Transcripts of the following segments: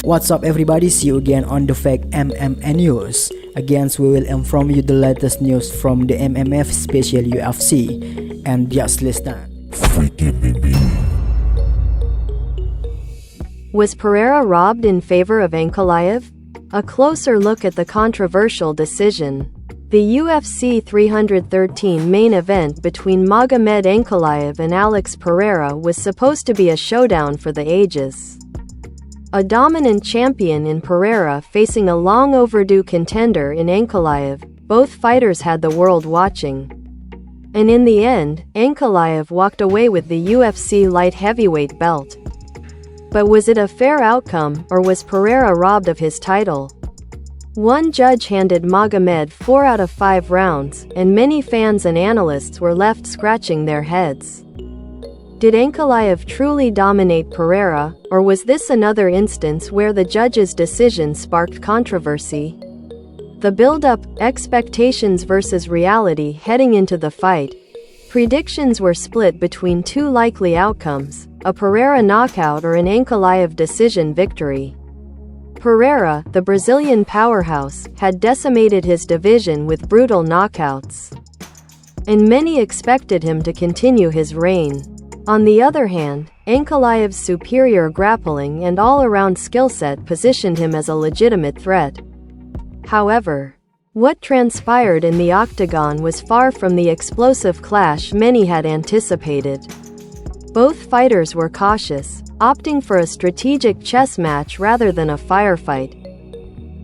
What's up everybody, see you again on the Fake MMA News. Again, we will inform you the latest news from the MMF special UFC. And just listen. Was Pereira robbed in favor of Ankalaev? A closer look at the controversial decision. The UFC 313 main event between Magomed Ankalaev and Alex Pereira was supposed to be a showdown for the ages. A dominant champion in Pereira facing a long overdue contender in Ankalaev, both fighters had the world watching. And in the end, Ankalaev walked away with the UFC light heavyweight belt. But was it a fair outcome, or was Pereira robbed of his title? One judge handed Magomed 4 out of 5 rounds, and many fans and analysts were left scratching their heads. Did Ankalaev truly dominate Pereira, or was this another instance where the judge's decision sparked controversy? The build-up, expectations versus reality heading into the fight. Predictions were split between two likely outcomes, a Pereira knockout or an Ankalaev decision victory. Pereira, the Brazilian powerhouse, had decimated his division with brutal knockouts. And many expected him to continue his reign. On the other hand, Ankalaev's superior grappling and all-around skill set positioned him as a legitimate threat. However, what transpired in the octagon was far from the explosive clash many had anticipated. Both fighters were cautious, opting for a strategic chess match rather than a firefight.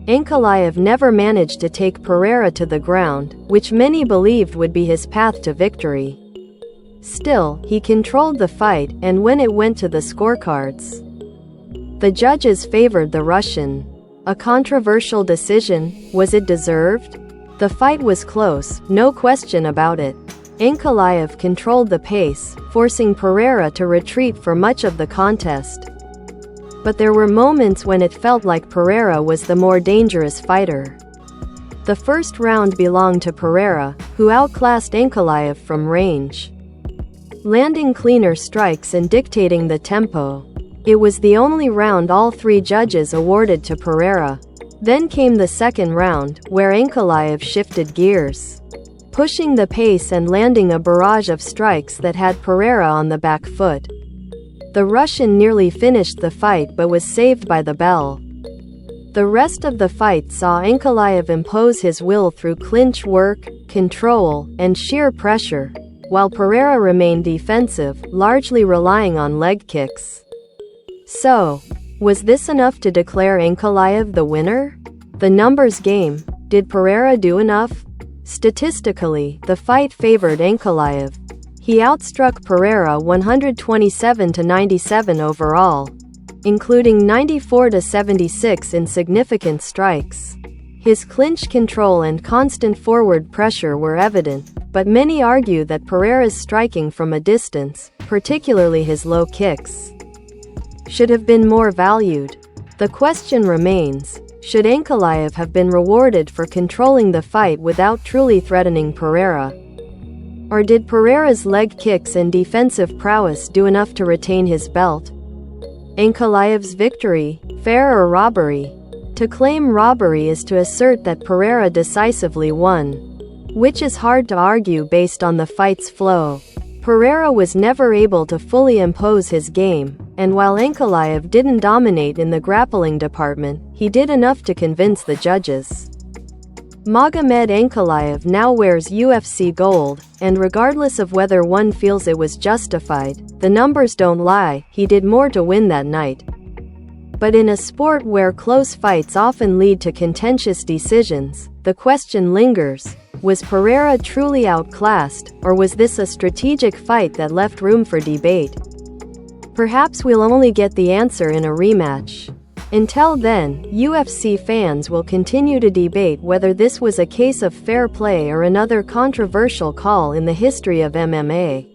Ankalaev never managed to take Pereira to the ground, which many believed would be his path to victory. Still, he controlled the fight, and when it went to the scorecards, the judges favored the Russian. A controversial decision, was it deserved? The fight was close, no question about it. Ankalaev controlled the pace, forcing Pereira to retreat for much of the contest. But there were moments when it felt like Pereira was the more dangerous fighter. The first round belonged to Pereira, who outclassed Ankalaev from range, landing cleaner strikes and dictating the tempo. It was the only round all 3 judges awarded to Pereira. Then came the second round, where Ankalaev shifted gears, pushing the pace and landing a barrage of strikes that had Pereira on the back foot. The Russian nearly finished the fight but was saved by the bell. The rest of the fight saw Ankalaev impose his will through clinch work, control, and sheer pressure, while Pereira remained defensive, largely relying on leg kicks. So, was this enough to declare Ankalaev the winner? The numbers game. Did Pereira do enough? Statistically, the fight favored Ankalaev. He outstruck Pereira 127-97 overall, including 94-76 in significant strikes. His clinch control and constant forward pressure were evident, but many argue that Pereira's striking from a distance, particularly his low kicks, should have been more valued. The question remains, should Ankalaev have been rewarded for controlling the fight without truly threatening Pereira? Or did Pereira's leg kicks and defensive prowess do enough to retain his belt? Ankalaev's victory, fair or robbery? To claim robbery is to assert that Pereira decisively won, which is hard to argue based on the fight's flow. Pereira was never able to fully impose his game, and while Ankalaev didn't dominate in the grappling department, he did enough to convince the judges. Magomed Ankalaev now wears UFC gold, and regardless of whether one feels it was justified, the numbers don't lie, he did more to win that night. But in a sport where close fights often lead to contentious decisions, the question lingers, was Pereira truly outclassed, or was this a strategic fight that left room for debate? Perhaps we'll only get the answer in a rematch. Until then, UFC fans will continue to debate whether this was a case of fair play or another controversial call in the history of MMA.